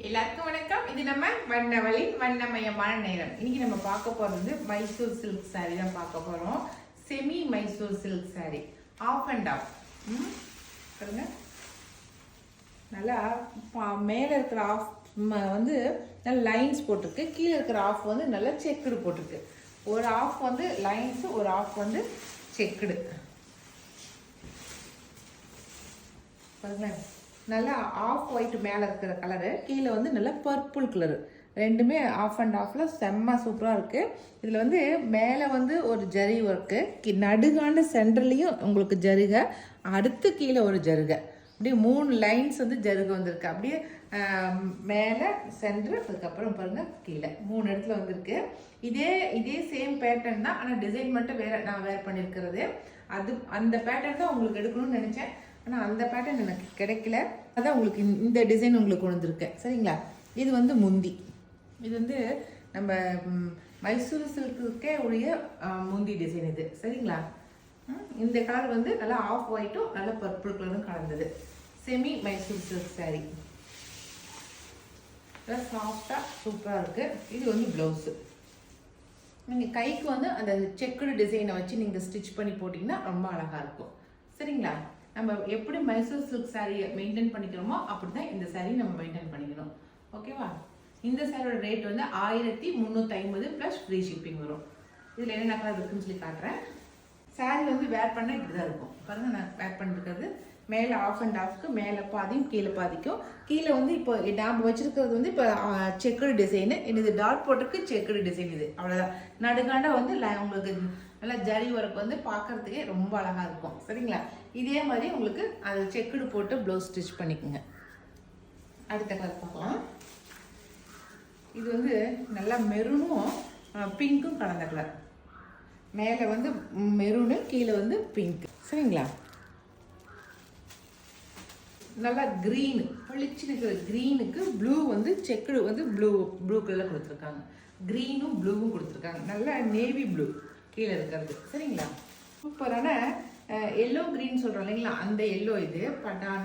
எல்லாருக்கும் வணக்கம். இது நம்ம வண்ணவழி வண்ணமயமான நேரம். இன்னைக்கு நம்ம பார்க்க போறது மைசூர் சில்க் சாரி தான் பார்க்க போறோம். Semi Mysore silk sari, off and off. பாருங்க, நல்லா மேல இருக்கிற ஆஃப் வந்து நல்ல லைன்ஸ் போட்டிருக்கு, கீழே இருக்கிற ஆஃப் வந்து நல்லா செக்குடு போட்டிருக்கு. ஒரு ஆஃப் வந்து லைன்ஸ், ஒரு ஆஃப் வந்து செக்குடு. பாருங்களேன், நல்லா ஆஃப் ஒயிட் மேலே இருக்கிற கலரு, கீழே வந்து நல்லா பர்பிள் கலரு, ரெண்டுமே ஆஃப் அண்ட் ஆஃப்ல செம்ம சூப்பராக இருக்குது. இதில் வந்து மேலே வந்து ஒரு ஜரி ஒர்க்கு, நடுகாண்ட சென்டர்லேயும் உங்களுக்கு ஜருகை, அடுத்து கீழே ஒரு ஜருகை, அப்படியே 3 லைன்ஸ் வந்து ஜருகை வந்திருக்கு. அப்படியே மேலே சென்டர், அதுக்கப்புறம் பாருங்கள் கீழே 3 இடத்துல வந்திருக்கு. இதே சேம் பேட்டர்ன் தான், ஆனால் டிசைன் மட்டும் நான் வேர் பண்ணியிருக்கிறது. அந்த பேட்டர்ன் தான் உங்களுக்கு எடுக்கணும்னு நினச்சேன், ஆனால் அந்த பேட்டர்ன் எனக்கு கிடைக்கல. அதான் உங்களுக்கு இந்த டிசைன் உங்களுக்கு கொண்டு வந்திருக்கேன். சரிங்களா, இது வந்து முந்தி. இது வந்து நம்ம மைசூர் சில்க்குக்கே உடைய முந்தி டிசைன் இது. சரிங்களா, இந்த கலர் வந்து நல்லா ஆஃப் ஒயிட்டும் நல்லா பர்பிள் கலரும் கலந்தது. செமி மைசூர் சில்க் சாரி, நல்லா சாஃப்டாக சூப்பராக இருக்குது. இது வந்து ப்ளவுஸு. நீங்கள் கைக்கு வந்து அந்த செக்குடு டிசைனை வச்சு நீங்கள் ஸ்டிச் பண்ணி போட்டிங்கன்னா ரொம்ப அழகாக இருக்கும். சரிங்களா, நம்ம எப்படி மைசூர் சில்க் சாரியை மெயின்டைன் பண்ணிக்கிறோமோ அப்படி தான் இந்த சாரீ நம்ம மெயின்டைன் பண்ணிக்கணும். ஓகேவா, இந்த சாரியோட ரேட் வந்து 1350 ப்ளஸ் ஃப்ரீ ஷிப்பிங் வரும். இதில் என்னென்ன கலர் இருக்குன்னு சொல்லி காட்டுறேன். சாரீ வந்து வேர் பண்ணால் இப்படி தான் இருக்கும். பாருங்கள், நான் வேர் பண்ணிருக்கிறது மேலே ஆஃப் அண்ட் ஆஃப்க்கு மேலே பாதியும் கீழே பாதிக்கும். கீழே வந்து இப்போ நாம் வச்சிருக்கிறது வந்து இப்போ செக்குடு டிசைனு, இது டாட் போட்டிருக்கு செக்குடு டிசைன். இது அவ்வளோதான். நடுக்காண்ட வந்து உங்களுக்கு நல்லா ஜரி ஒர்க் வந்து பார்க்கறதுக்கே ரொம்ப அழகாக இருக்கும். சரிங்களா, இதே மாதிரி உங்களுக்கு அது செக்குடு போட்டு ப்ளவுஸ் ஸ்டிச் பண்ணிக்கோங்க. அடுத்த கலர் பார்க்கலாம். இது வந்து நல்லா மெரூனும் பிங்க்கும் கலந்த கலர். மேலே வந்து மெரூனு, கீழே வந்து பிங்க். சரிங்களா, நல்லா க்ரீனு, பளிச்சு இருக்கிற க்ரீனுக்கு ப்ளூ வந்து செக்குடு வந்து ப்ளூ கலரில் கொடுத்துருக்காங்க. க்ரீனும் ப்ளூவும் கொடுத்துருக்காங்க. நல்லா நேவி ப்ளூ கீழே இருக்கிறது. சரிங்களா, சூப்பரான எல்லோ க்ரீன் சொல்கிறோம் இல்லைங்களா, அந்த எல்லோ. இது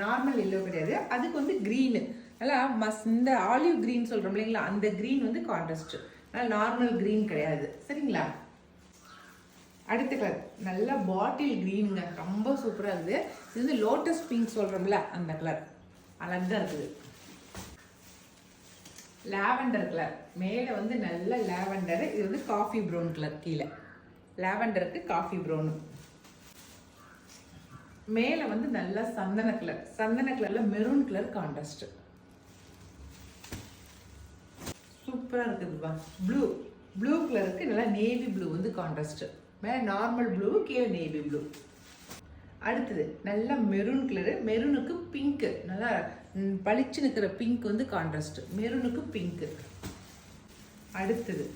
நார்மல் எல்லோ கிடையாது, அதுக்கு வந்து க்ரீனு நல்லா இந்த ஆலிவ் க்ரீன் சொல்கிறோம் இல்லைங்களா, அந்த க்ரீன் வந்து கான்ட்ராஸ்ட், நல்லா நார்மல் க்ரீன் கிடையாது. சரிங்களா, அடுத்த கலர் நல்லா பாட்டில் க்ரீனுங்க, ரொம்ப சூப்பராக இருக்குது. இது வந்து லோட்டஸ் பிங்க் சொல்கிறோம்ல, அந்த கலர் அழகாக இருக்குது. லாவெண்டர் கலர், மேலே வந்து நல்ல லாவெண்டரு, இது வந்து காஃபி ப்ரௌன் கலர். கீழே லாவெண்டருக்கு காஃபி ப்ரௌனு, மேலே வந்து நல்லா சந்தன கலர், சந்தன கலரில் மெரூன் கலர் கான்ட்ராஸ்ட். சூப்பராக இருக்குதுப்பா. ப்ளூ கலருக்கு நல்லா நேவி ப்ளூ வந்து கான்ட்ராஸ்ட். மேலே நார்மல் ப்ளூ, கீழே நேவி ப்ளூ. அடுத்தது நல்லா மெரூன் கலரு, மெரூனுக்கு பிங்க்கு, நல்லா பளிச்சு நிற்கிற பிங்க் வந்து கான்ட்ராஸ்ட், மெரூனுக்கு பிங்க்கு. அடுத்தது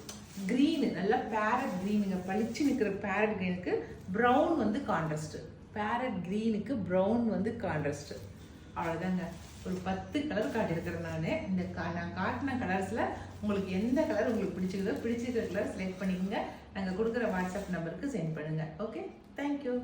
க்ரீனு, நல்லா பேரட் க்ரீனுங்க, பளிச்சு நிற்கிற பேரட் க்ரீனுக்கு ப்ரௌன் வந்து கான்ட்ராஸ்ட், பேரட் க்ரீனுக்கு ப்ரௌன் வந்து கான்ட்ராஸ்ட். அவ்வளோதாங்க, ஒரு 10 கலர் காட்டியிருக்கிறேன் நான். நான் காட்டின கலர்ஸில் உங்களுக்கு எந்த கலர் உங்களுக்கு பிடிச்சிருக்கிற கலர் செலக்ட் பண்ணிக்கோங்க. நாங்கள் கொடுக்குற வாட்ஸ்அப் நம்பருக்கு சென்ட் பண்ணுங்கள். Okay, thank you.